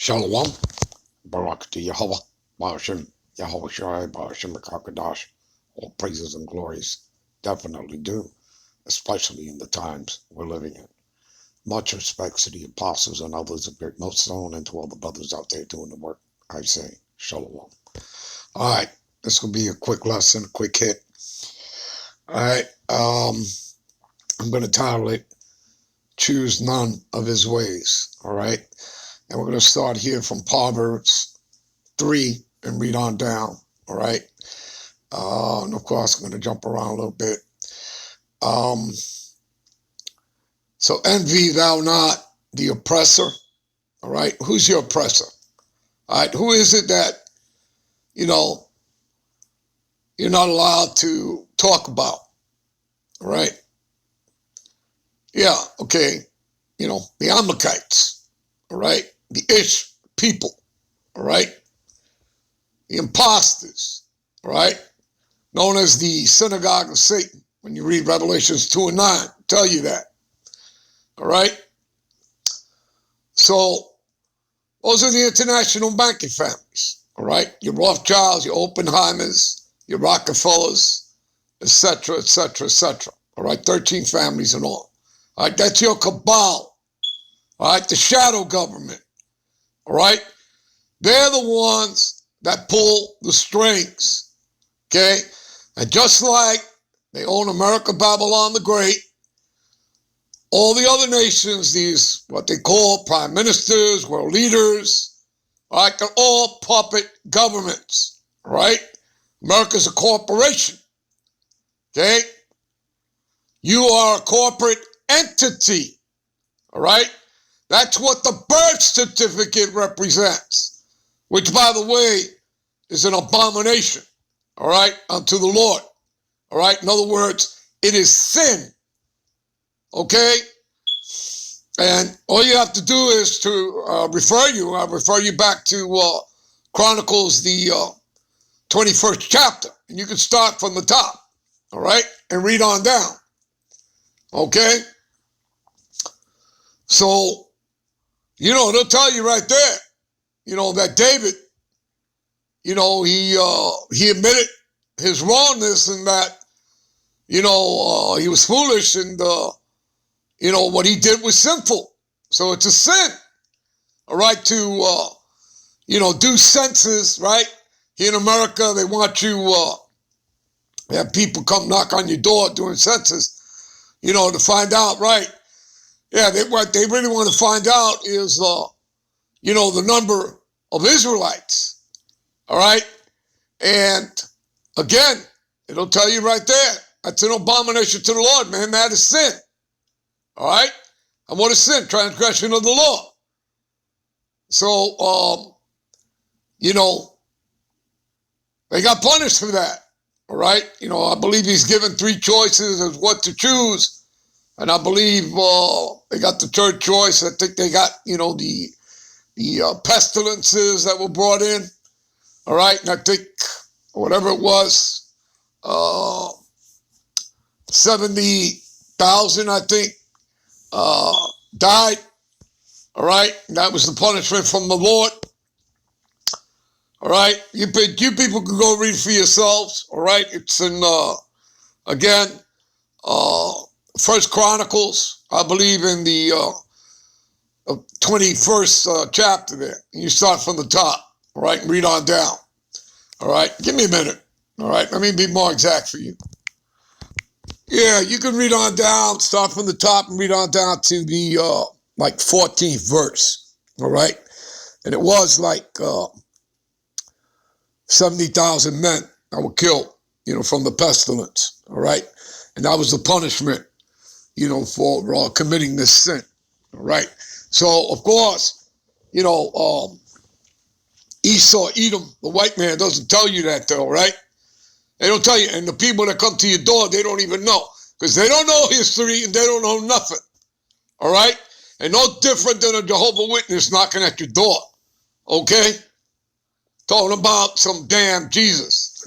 Shalom, Barak to Yahweh, Bahashem, Yahweh Shai, Bahashem Kakadash. All praises and glories definitely do, especially in the times we're living in. Much respects to the apostles and others of great millstone and to all the brothers out there doing the work. I say, Shalom. All right, this will be a quick lesson, a quick hit. All right, I'm going to title it, Choose None of His Ways. All right. And we're going to start here from Proverbs 3 and read on down, all right? And of course, I'm going to jump around a little bit. So envy thou not the oppressor, all right? Who's your oppressor? All right, who is it that, you're not allowed to talk about, all right? Yeah, okay, the Amalekites, all right? The Ish people, all right? The imposters, all right? Known as the synagogue of Satan. When you read Revelations 2 and 9, tell you that, all right? So those are the international banking families, all right? Your Rothschilds, your Oppenheimers, your Rockefellers, etc., etc., etc., all right? 13 families and all right? That's your cabal, all right? The shadow government, all right? They're the ones that pull the strings, okay? And just like they own America, Babylon the Great, all the other nations, these what they call prime ministers, world leaders, all right, they're all puppet governments, right? America's a corporation, okay? You are a corporate entity, all right? That's what the birth certificate represents, which, by the way, is an abomination, all right, unto the Lord, all right? In other words, it is sin, okay? And all you have to do is to refer you back to Chronicles, the 21st chapter, and you can start from the top, all right, and read on down, okay? So, they'll tell you right there, that David, he admitted his wrongness and that, he was foolish and, what he did was sinful. So it's a sin, all right, to, do census, right? Here in America, they want you, have people come knock on your door doing census, to find out, right? Yeah, what they really want to find out is, the number of Israelites, all right? And again, it'll tell you right there, that's an abomination to the Lord, man. That is sin, all right? And what is sin? Transgression of the law. So, they got punished for that, all right? I believe he's given 3 choices of what to choose. And I believe they got the 3rd choice. I think they got, the pestilences that were brought in, all right? And I think whatever it was, 70,000, I think, died, all right? And that was the punishment from the Lord, all right? You people can go read for yourselves, all right? It's in, again, First Chronicles, I believe in the 21st chapter there. And you start from the top, all right, and read on down, all right? Give me a minute, all right? Let me be more exact for you. Yeah, you can read on down, start from the top and read on down to the 14th verse, all right? And it was 70,000 men that were killed, from the pestilence, all right? And that was the punishment, for committing this sin, all right? So, of course, Esau, Edom, the white man, doesn't tell you that, though, right? They don't tell you. And the people that come to your door, they don't even know, because they don't know history and they don't know nothing, all right? And no different than a Jehovah's Witness knocking at your door, okay? Talking about some damn Jesus.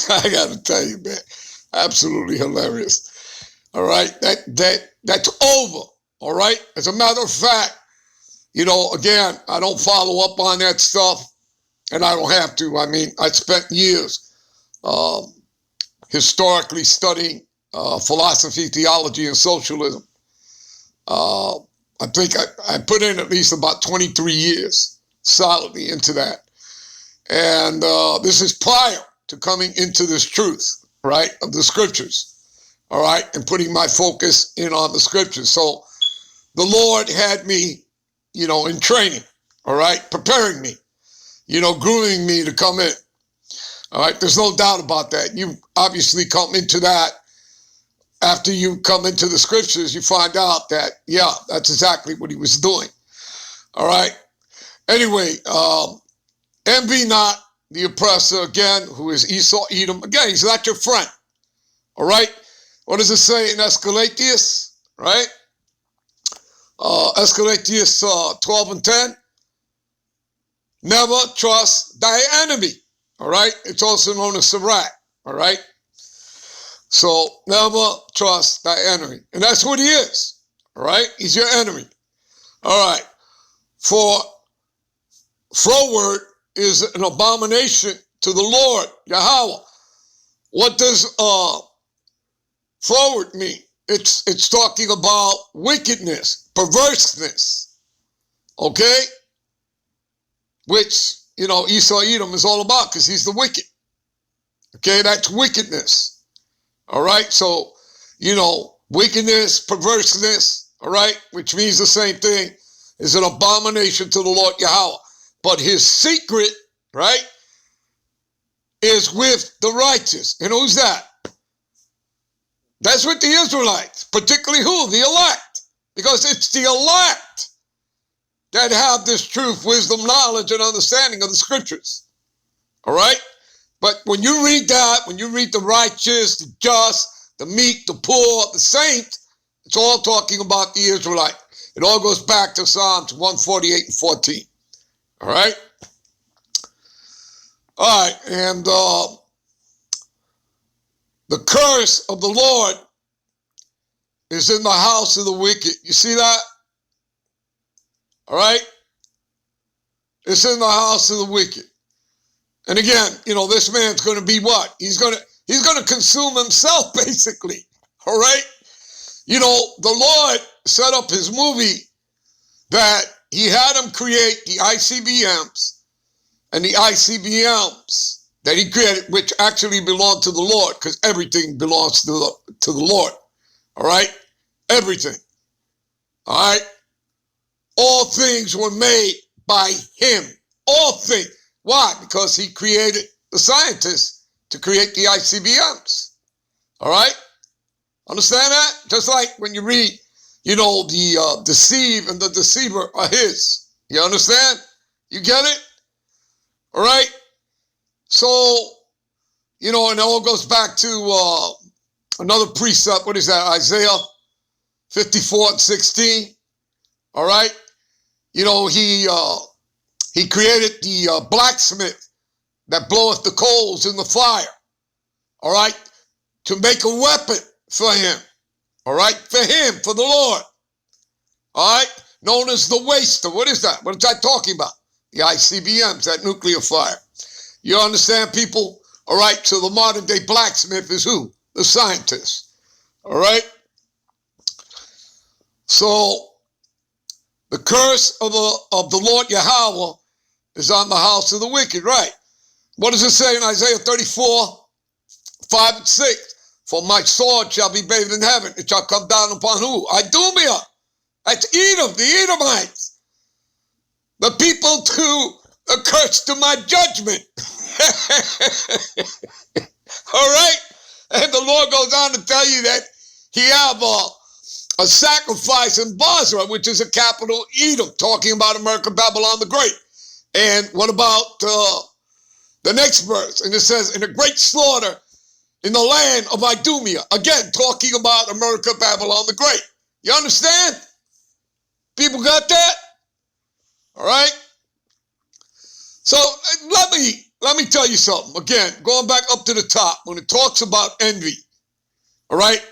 I got to tell you, man, absolutely hilarious. All right, that's over. All right. As a matter of fact, Again, I don't follow up on that stuff, and I don't have to. I mean, I spent years historically studying philosophy, theology, and socialism. I think I put in at least about 23 years solidly into that. And this is prior to coming into this truth, right, of the scriptures, all right, and putting my focus in on the scriptures. So the Lord had me, in training, all right, preparing me, grooming me to come in. All right, there's no doubt about that. You obviously come into that. After you come into the scriptures, you find out that, yeah, that's exactly what he was doing. All right. Anyway, envy not the oppressor, again, who is Esau, Edom. Again, he's not your friend. All right. What does it say in Escalatius? Right? Escalatius 12 and 10. Never trust thy enemy. All right. It's also known as Sirach. All right. So never trust thy enemy. And that's what he is. All right. He's your enemy. All right. For froward is an abomination to the Lord, Yahweh. What does froward mean? It's talking about wickedness, perverseness, okay? Which, Esau Edom is all about because he's the wicked. Okay, that's wickedness. All right, so, wickedness, perverseness, all right, which means the same thing, is an abomination to the Lord Yahweh. But his secret, right, is with the righteous. And who's that? That's with the Israelites, particularly who? The elect. Because it's the elect that have this truth, wisdom, knowledge, and understanding of the scriptures. All right? But when you read that, when you read the righteous, the just, the meek, the poor, the saint, it's all talking about the Israelite. It all goes back to Psalms 148 and 14. All right? All right, and the curse of the Lord is in the house of the wicked. You see that? All right? It's in the house of the wicked. And again, this man's going to be what? He's going to consume himself, basically. All right? The Lord set up his movie that he had him create the ICBMs and the ICBMs that he created, which actually belong to the Lord, because everything belongs to the Lord. All right? Everything. All right? All things were made by him. All things. Why? Because he created the scientists to create the ICBMs. All right? Understand that? Just like when you read, the deceive and the deceiver are his. You understand? You get it? All right? So, and it all goes back to another precept. What is that? Isaiah 54 and 16. All right? He created the blacksmith that bloweth the coals in the fire. All right? To make a weapon for him. All right? For him, for the Lord. All right? Known as the waster. What is that? What is that talking about? The ICBMs, that nuclear fire. You understand, people? All right? So the modern day blacksmith is who? The scientist. All right? So the curse of the Lord Yahweh is on the house of the wicked, right? What does it say in Isaiah 34, 5 and 6? For my sword shall be bathed in heaven. It shall come down upon who? Idumea. That's Edom, the Edomites. The people accursed to my judgment. All right? And the Lord goes on to tell you that he have a sacrifice in Basra, which is a capital Edom, talking about America, Babylon the Great. And what about the next verse? And it says, in a great slaughter in the land of Idumea. Again, talking about America, Babylon the Great. You understand? People got that? All right? So let me tell you something. Again, going back up to the top, when it talks about envy, all right?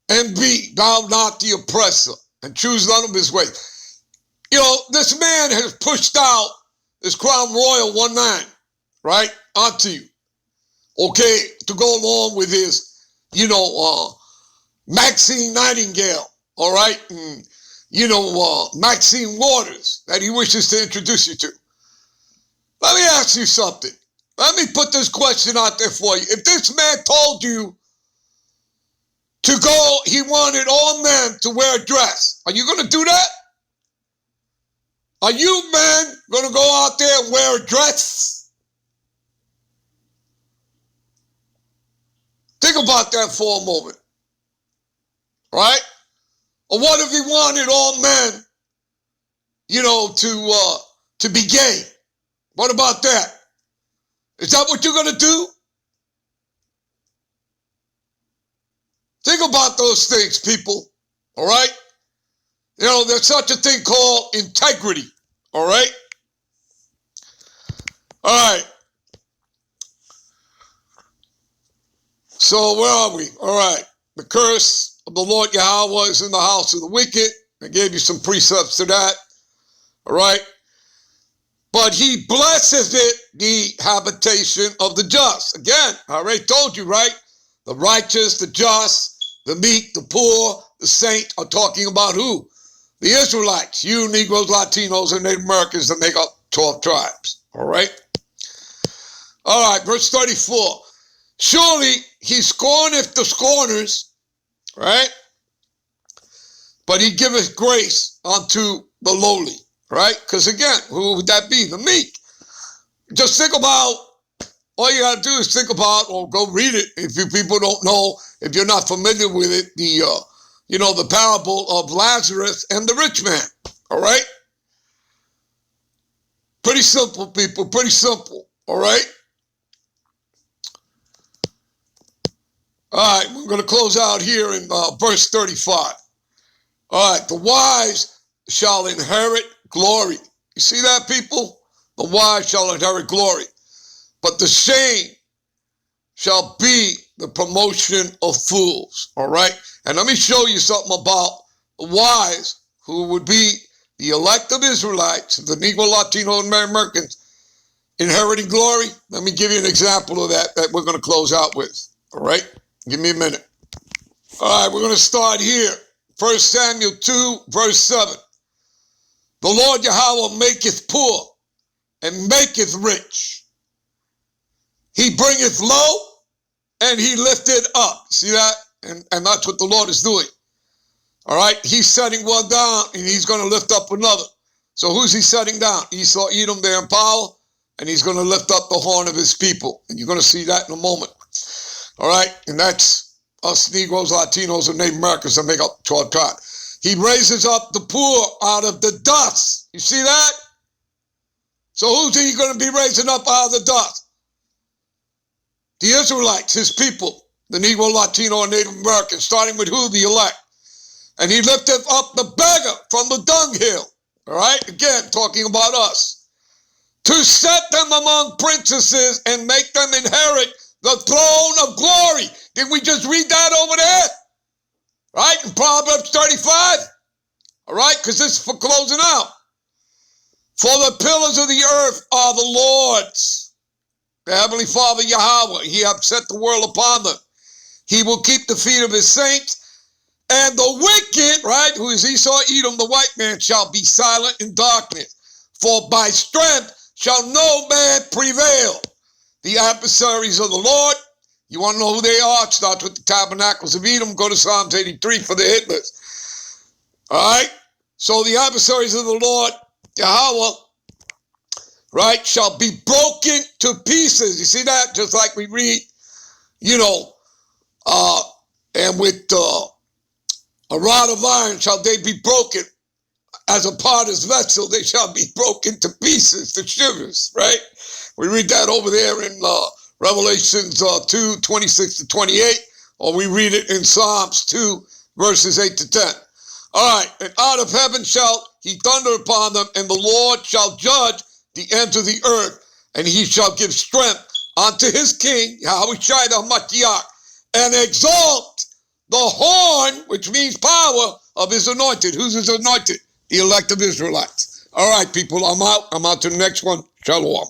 Envy, thou not the oppressor. and choose none of his ways. You know, this man has pushed out this Crown Royal 19, right, onto you, okay, to go along with his, Maxine Nightingale, all right, and, Maxine Waters that he wishes to introduce you to. Let me ask you something. Let me put this question out there for you. If this man told you to go, he wanted all men to wear a dress, are you going to do that? Are you men going to go out there and wear a dress? Think about that for a moment, right? Or what if he wanted all men, to be gay? What about that? Is that what you're going to do? Think about those things, people, all right? There's such a thing called integrity, all right? All right. So where are we? All right. The curse of the Lord Yahweh is in the house of the wicked. I gave you some precepts to that, all right? But he blesseth it, the habitation of the just. Again, I already told you, right? The righteous, the just, the meek, the poor, the saint are talking about who? The Israelites, you Negroes, Latinos, and Native Americans that make up 12 tribes. All right? All right, verse 34. Surely he scorneth the scorners, right? But he giveth grace unto the lowly, right? Because again, who would that be? The meek. Just think about, all you got to do is think about, or go read it if you people don't know, if you're not familiar with it, the parable of Lazarus and the rich man, all right? Pretty simple, people, pretty simple, all right? All right, we're going to close out here in verse 35. All right, the wise shall inherit glory. You see that, people? The wise shall inherit glory. But the shame shall be the promotion of fools, all right? And let me show you something about the wise, who would be the elect of Israelites, the Negro, Latino, and Americans, inheriting glory. Let me give you an example of that we're going to close out with, all right? Give me a minute. All right, we're going to start here. 1 Samuel 2, verse 7. The Lord Yahweh maketh poor and maketh rich. He bringeth low and he lifteth up. See that? And that's what the Lord is doing. All right? He's setting one down and he's going to lift up another. So who's he setting down? Esau, Edom, they're in power, and he's going to lift up the horn of his people. And you're going to see that in a moment. All right? And that's us Negroes, Latinos, and Native Americans that make up 12 tribes. He raises up the poor out of the dust. You see that? So who's he going to be raising up out of the dust? The Israelites, his people, the Negro, Latino, and Native Americans, starting with who? The elect. And he lifted up the beggar from the dunghill. All right? Again, talking about us. To set them among princesses and make them inherit the throne of glory. Did we just read that over there? Right? In Proverbs 35. All right? Because this is for closing out. For the pillars of the earth are the Lord's. The Heavenly Father Yahweh, he hath set the world upon them. He will keep the feet of his saints. And the wicked, right, who is Esau, Edom, the white man, shall be silent in darkness. For by strength shall no man prevail. The adversaries of the Lord, you want to know who they are? It starts with the tabernacles of Edom. Go to Psalms 83 for the hit list. All right? So the adversaries of the Lord, Yahweh, right, shall be broken to pieces. You see that? Just like we read, and with a rod of iron shall they be broken. As a potter's vessel, they shall be broken to pieces, to shivers, right? We read that over there in Revelations 2, 26 to 28, or we read it in Psalms 2, verses 8 to 10. All right, and out of heaven shall he thunder upon them, and the Lord shall judge the ends of the earth, and he shall give strength unto his king, Yahweh Shai the Mashiach, and exalt the horn, which means power, of his anointed. Who's his anointed? The elect of Israelites. All right, people, I'm out. I'm out to the next one. Shalom.